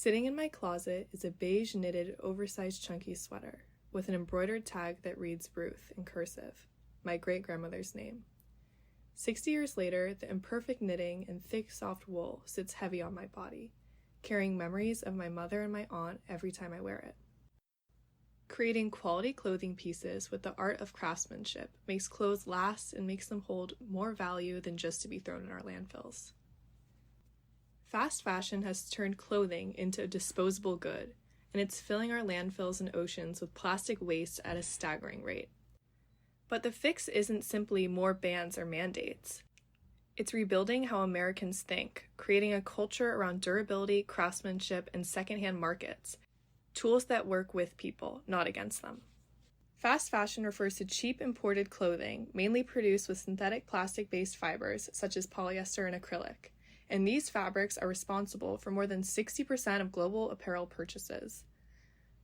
Sitting in my closet is a beige knitted oversized chunky sweater with an embroidered tag that reads Ruth in cursive, my great-grandmother's name. 60 years later, the imperfect knitting and thick soft wool sits heavy on my body, carrying memories of my mother and my aunt every time I wear it. Creating quality clothing pieces with the art of craftsmanship makes clothes last and makes them hold more value than just to be thrown in our landfills. Fast fashion has turned clothing into a disposable good, and it's filling our landfills and oceans with plastic waste at a staggering rate. But the fix isn't simply more bans or mandates. It's rebuilding how Americans think, creating a culture around durability, craftsmanship, and secondhand markets, tools that work with people, not against them. Fast fashion refers to cheap imported clothing, mainly produced with synthetic plastic-based fibers such as polyester and acrylic, and these fabrics are responsible for more than 60% of global apparel purchases.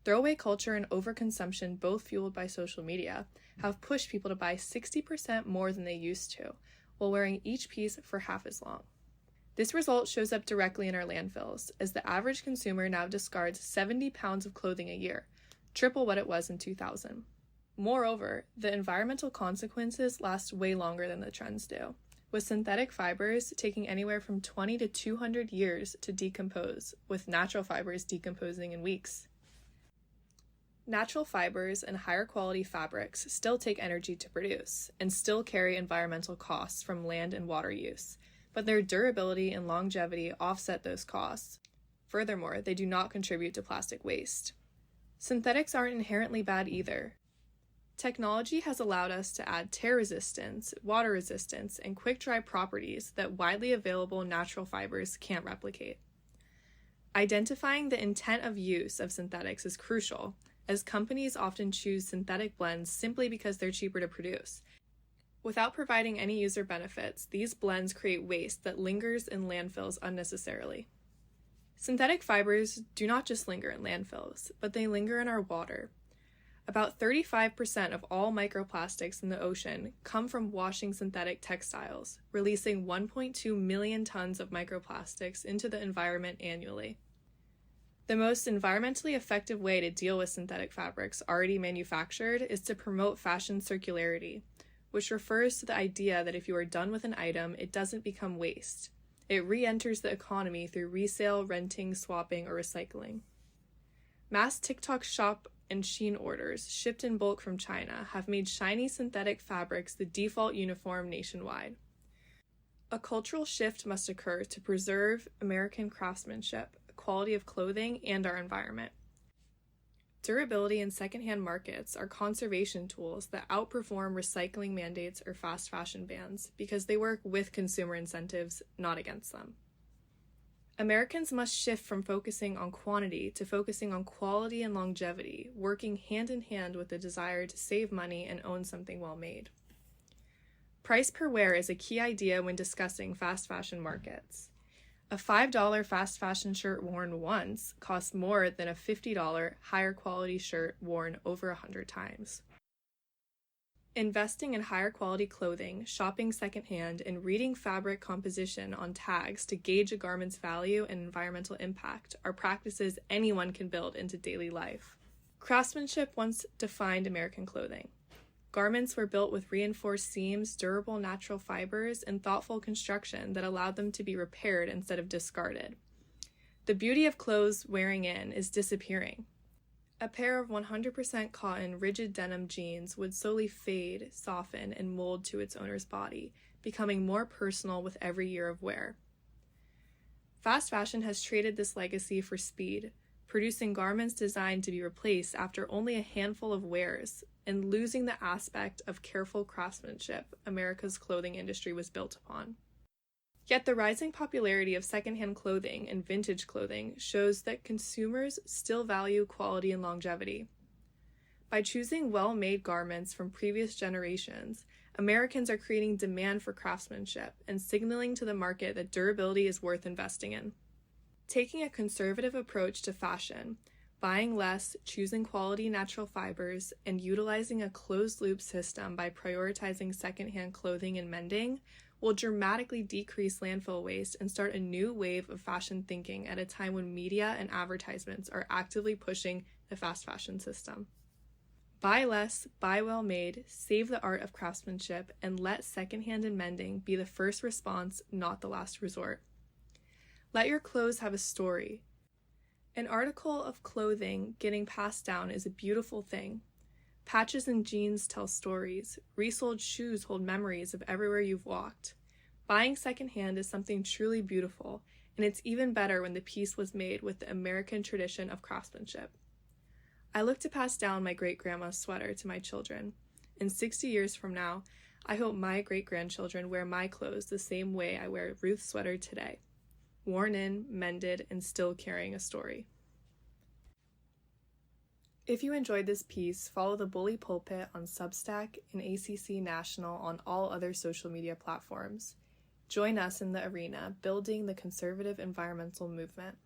Throwaway culture and overconsumption, both fueled by social media, have pushed people to buy 60% more than they used to, while wearing each piece for half as long. This result shows up directly in our landfills, as the average consumer now discards 70 pounds of clothing a year, triple what it was in 2000. Moreover, the environmental consequences last way longer than the trends do, with synthetic fibers taking anywhere from 20 to 200 years to decompose, with natural fibers decomposing in weeks. Natural fibers and higher quality fabrics still take energy to produce, and still carry environmental costs from land and water use, but their durability and longevity offset those costs. Furthermore, they do not contribute to plastic waste. Synthetics aren't inherently bad either. Technology has allowed us to add tear resistance, water resistance, and quick-dry properties that widely available natural fibers can't replicate. Identifying the intent of use of synthetics is crucial, as companies often choose synthetic blends simply because they're cheaper to produce. Without providing any user benefits, these blends create waste that lingers in landfills unnecessarily. Synthetic fibers do not just linger in landfills, but they linger in our water. About 35% of all microplastics in the ocean come from washing synthetic textiles, releasing 1.2 million tons of microplastics into the environment annually. The most environmentally effective way to deal with synthetic fabrics already manufactured is to promote fashion circularity, which refers to the idea that if you are done with an item, it doesn't become waste. It re-enters the economy through resale, renting, swapping, or recycling. Mass TikTok shop and Shein orders, shipped in bulk from China, have made shiny synthetic fabrics the default uniform nationwide. A cultural shift must occur to preserve American craftsmanship, quality of clothing, and our environment. Durability and secondhand markets are conservation tools that outperform recycling mandates or fast fashion bans because they work with consumer incentives, not against them. Americans must shift from focusing on quantity to focusing on quality and longevity, working hand in hand with the desire to save money and own something well made. Price per wear is a key idea when discussing fast fashion markets. A $5 fast fashion shirt worn once costs more than a $50 higher quality shirt worn over 100 times. Investing in higher quality clothing, shopping secondhand, and reading fabric composition on tags to gauge a garment's value and environmental impact are practices anyone can build into daily life. Craftsmanship once defined American clothing. Garments were built with reinforced seams, durable natural fibers, and thoughtful construction that allowed them to be repaired instead of discarded. The beauty of clothes wearing in is disappearing. A pair of 100% cotton rigid denim jeans would slowly fade, soften, and mold to its owner's body, becoming more personal with every year of wear. Fast fashion has traded this legacy for speed, producing garments designed to be replaced after only a handful of wears, and losing the aspect of careful craftsmanship America's clothing industry was built upon. Yet the rising popularity of secondhand clothing and vintage clothing shows that consumers still value quality and longevity. By choosing well-made garments from previous generations, Americans are creating demand for craftsmanship and signaling to the market that durability is worth investing in. Taking a conservative approach to fashion, buying less, choosing quality natural fibers, and utilizing a closed-loop system by prioritizing secondhand clothing and mending will dramatically decrease landfill waste and start a new wave of fashion thinking at a time when media and advertisements are actively pushing the fast fashion system. Buy less, buy well made, save the art of craftsmanship, and let secondhand and mending be the first response, not the last resort. Let your clothes have a story. An article of clothing getting passed down is a beautiful thing. Patches and jeans tell stories. Resold shoes hold memories of everywhere you've walked. Buying secondhand is something truly beautiful, and it's even better when the piece was made with the American tradition of craftsmanship. I look to pass down my great-grandma's sweater to my children. And 60 years from now, I hope my great-grandchildren wear my clothes the same way I wear Ruth's sweater today. Worn in, mended, and still carrying a story. If you enjoyed this piece, follow the Bully Pulpit on Substack and ACC National on all other social media platforms. Join us in the arena, building the conservative environmental movement.